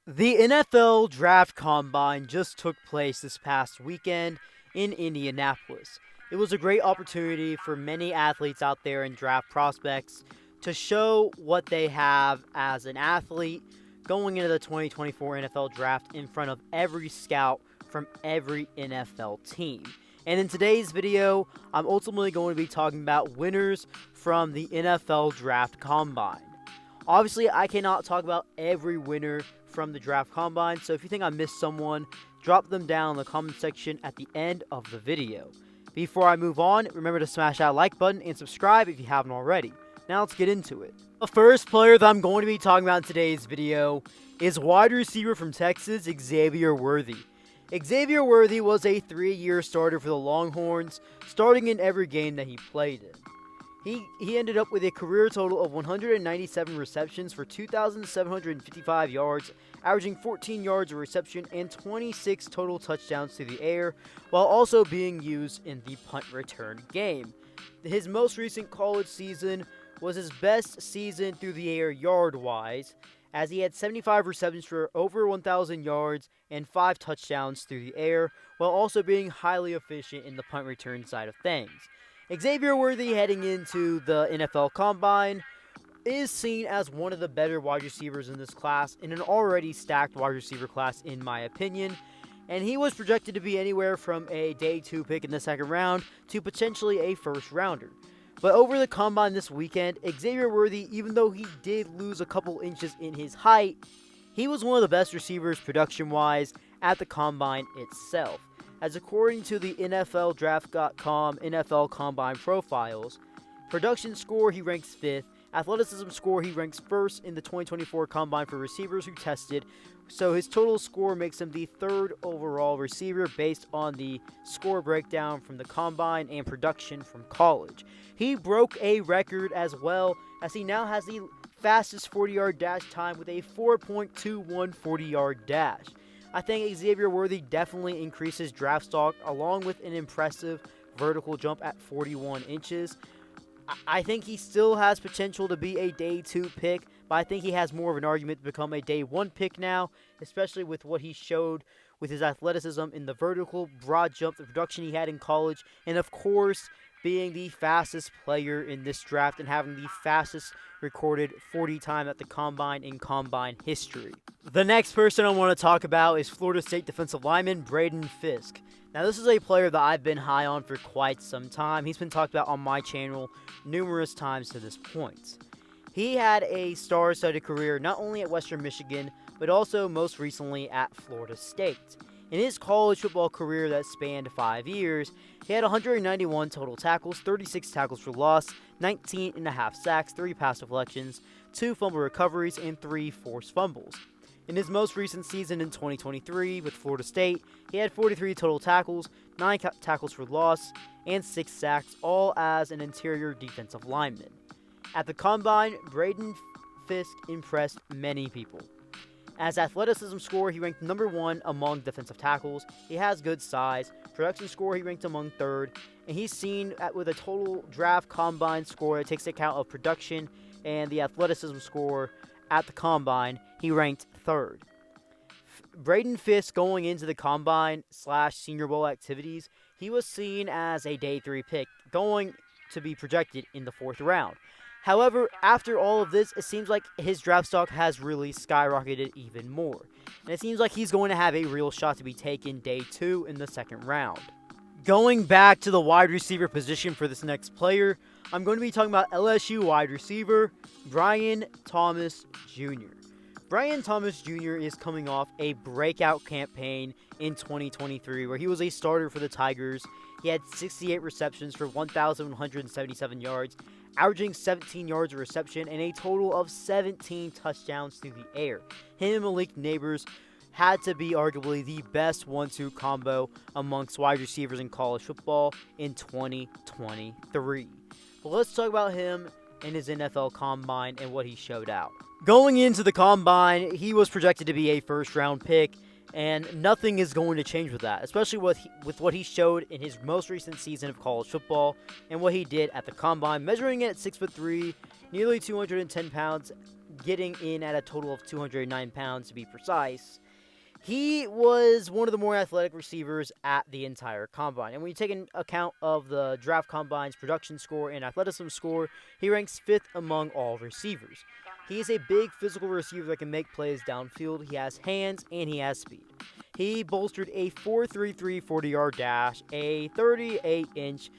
The NFL Draft Combine just took place this past weekend in Indianapolis. It was a great opportunity for many athletes out there and draft prospects to show what they have as an athlete going into the 2024 NFL Draft in front of every scout from every NFL team. And in today's video, I'm ultimately going to be talking about winners from the NFL Draft Combine. Obviously, I cannot talk about every winner from the draft combine, so if you think I missed someone, drop them down in the comment section at the end of the video. Before I move on, remember to smash that like button and subscribe if you haven't already. Now let's get into it. The first player that I'm going to be talking about in today's video is wide receiver from Texas, Xavier Worthy. Xavier Worthy was a 3-year starter for the Longhorns, starting in every game that he played in. He ended up with a career total of 197 receptions for 2,755 yards, averaging 14 yards a reception and 26 total touchdowns through the air, while also being used in the punt return game. His most recent college season was his best season through the air yard-wise, as he had 75 receptions for over 1,000 yards and 5 touchdowns through the air, while also being highly efficient in the punt return side of things. Xavier Worthy heading into the NFL Combine is seen as one of the better wide receivers in this class, in an already stacked wide receiver class in my opinion, and he was projected to be anywhere from a day 2 pick in the second round to potentially a first rounder. But over the Combine this weekend, Xavier Worthy, even though he did lose a couple inches in his height, he was one of the best receivers production-wise at the Combine itself. As according to the NFL Draft.com NFL Combine profiles, production score he ranks 5th, athleticism score he ranks 1st in the 2024 Combine for receivers who tested, so his total score makes him the 3rd overall receiver based on the score breakdown from the Combine and production from college. He broke a record as well, as he now has the fastest 40-yard dash time with a 4.21 40-yard dash. I think Xavier Worthy definitely increases draft stock along with an impressive vertical jump at 41 inches. I think he still has potential to be a day 2 pick, but I think he has more of an argument to become a day 1 pick now, especially with what he showed with his athleticism in the vertical, broad jump, the production he had in college, and of course, being the fastest player in this draft and having the fastest recorded 40 time at the Combine in Combine history. The next person I want to talk about is Florida State defensive lineman Braden Fisk. Now, this is a player that I've been high on for quite some time. He's been talked about on my channel numerous times to this point. He had a star-studded career not only at Western Michigan, but also most recently at Florida State. In his college football career that spanned 5 years, he had 191 total tackles, 36 tackles for loss, 19.5 sacks, 3 pass deflections, 2 fumble recoveries, and 3 forced fumbles. In his most recent season in 2023 with Florida State, he had 43 total tackles, 9 tackles for loss, and 6 sacks, all as an interior defensive lineman. At the Combine, Braden Fisk impressed many people. As athleticism score, he ranked number 1 among defensive tackles. He has good size. Production score, he ranked among 3rd. And he's seen with a total draft combine score that takes account of production and the athleticism score at the Combine, he ranked 3rd. Braden Fisk going into the Combine / Senior Bowl activities, he was seen as a day 3 pick, going to be projected in the 4th round. However, after all of this, it seems like his draft stock has really skyrocketed even more. And it seems like he's going to have a real shot to be taken day 2 in the 2nd round. Going back to the wide receiver position for this next player, I'm going to be talking about LSU wide receiver Brian Thomas Jr. Brian Thomas Jr. is coming off a breakout campaign in 2023 where he was a starter for the Tigers. He had 68 receptions for 1,177 yards, averaging 17 yards a reception and a total of 17 touchdowns through the air. Him and Malik Nabers had to be arguably the best 1-2 combo amongst wide receivers in college football in 2023. But let's talk about him in his NFL Combine and what he showed out. Going into the Combine, he was projected to be a first-round pick, and nothing is going to change with that, especially with what he showed in his most recent season of college football and what he did at the Combine, measuring in at 6'3", nearly 210 pounds, getting in at a total of 209 pounds to be precise. He was one of the more athletic receivers at the entire combine. And when you take into account of the draft combine's production score and athleticism score, he ranks 5th among all receivers. He is a big physical receiver that can make plays downfield. He has hands and he has speed. He bolstered a 4.33 40-yard dash, a 38-inch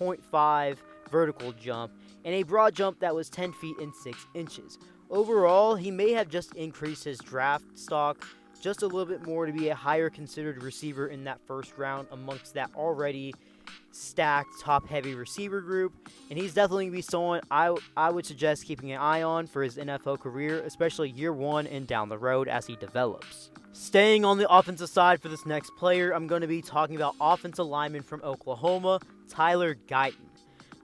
0.5 vertical jump, and a broad jump that was 10 feet and 6 inches. Overall, he may have just increased his draft stock just a little bit more to be a higher considered receiver in that first round amongst that already stacked top-heavy receiver group, and he's definitely going to be someone I would suggest keeping an eye on for his NFL career, especially year one and down the road as he develops. Staying on the offensive side for this next player, I'm going to be talking about offensive lineman from Oklahoma, Tyler Guyton.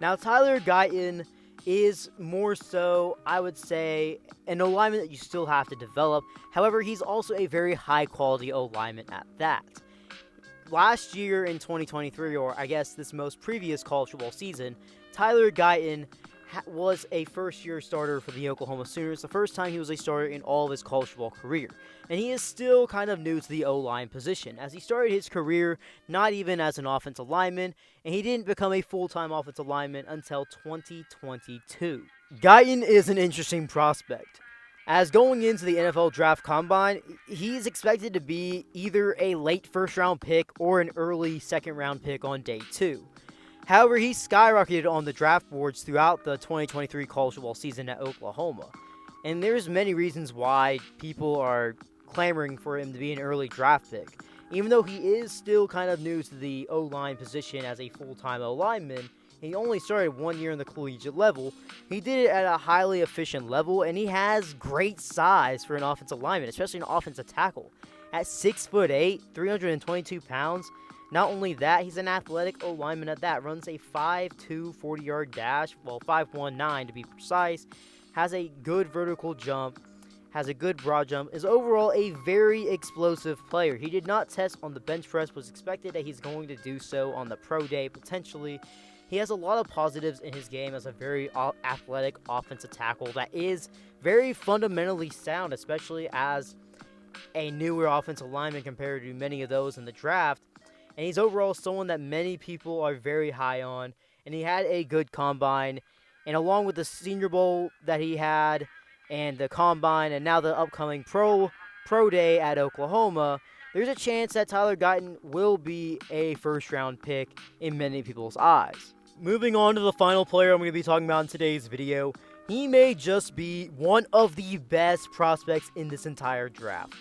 Now, Tyler Guyton is more so, I would say, an O-lineman that you still have to develop. However, he's also a very high-quality O-lineman at that. Last year in 2023, or I guess this most previous college football season, Tyler Guyton was a first-year starter for the Oklahoma Sooners, the first time he was a starter in all of his college football career. And he is still kind of new to the O-line position, as he started his career not even as an offensive lineman, and he didn't become a full-time offensive lineman until 2022. Guyton is an interesting prospect, as going into the NFL Draft Combine, he's expected to be either a late first-round pick or an early second-round pick on day 2. However, he skyrocketed on the draft boards throughout the 2023 college football season at Oklahoma. And there's many reasons why people are clamoring for him to be an early draft pick. Even though he is still kind of new to the O-line position as a full-time O-lineman, he only started 1 year in the collegiate level. He did it at a highly efficient level, and he has great size for an offensive lineman, especially an offensive tackle. At 6'8", 322 pounds, not only that, he's an athletic O-lineman at that. Runs a 5'2", 40-yard dash, well, 5'19" to be precise. Has a good vertical jump, has a good broad jump, is overall a very explosive player. He did not test on the bench press, was expected that he's going to do so on the pro day, potentially. He has a lot of positives in his game as a very athletic offensive tackle that is very fundamentally sound, especially as a newer offensive lineman compared to many of those in the draft. And he's overall someone that many people are very high on. And he had a good combine. And along with the Senior Bowl that he had, and the combine, and now the upcoming pro day at Oklahoma, there's a chance that Tyler Guyton will be a first-round pick in many people's eyes. Moving on to the final player I'm going to be talking about in today's video, he may just be one of the best prospects in this entire draft.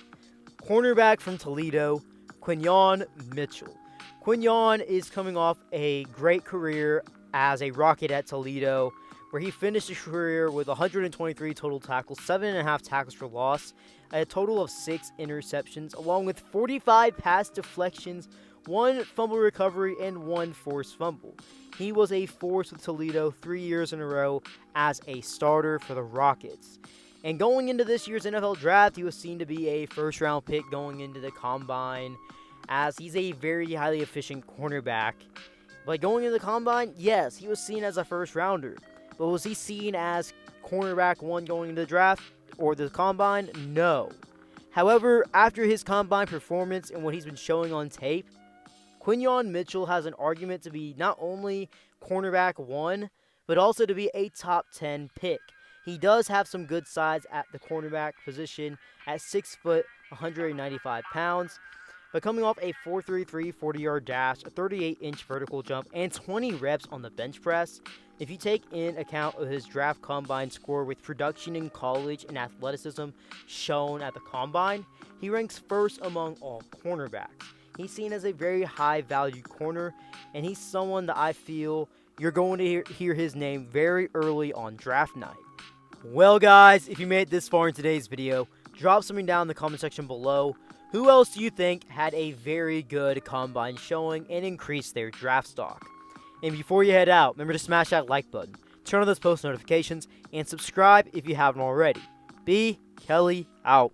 Cornerback from Toledo, Quinyon Mitchell. Quinyon is coming off a great career as a Rocket at Toledo, where he finished his career with 123 total tackles, 7.5 tackles for loss, a total of 6 interceptions, along with 45 pass deflections, 1 fumble recovery, and 1 forced fumble. He was a force with Toledo 3 years in a row as a starter for the Rockets. And going into this year's NFL Draft, he was seen to be a first-round pick going into the Combine, as he's a very highly efficient cornerback. But going into the Combine, yes, he was seen as a first-rounder. But was he seen as cornerback 1 going into the draft or the Combine? No. However, after his Combine performance and what he's been showing on tape, Quinyon Mitchell has an argument to be not only cornerback 1, but also to be a top 10 pick. He does have some good size at the cornerback position at 6 foot, 195 pounds. But coming off a 4.33 40-yard dash, a 38-inch vertical jump, and 20 reps on the bench press, if you take in account of his draft combine score with production in college and athleticism shown at the combine, he ranks first among all cornerbacks. He's seen as a very high-value corner, and he's someone that I feel you're going to hear his name very early on draft night. Well, guys, if you made it this far in today's video, drop something down in the comment section below. Who else do you think had a very good combine showing and increased their draft stock? And before you head out, remember to smash that like button, turn on those post notifications, and subscribe if you haven't already. B. Kelly out.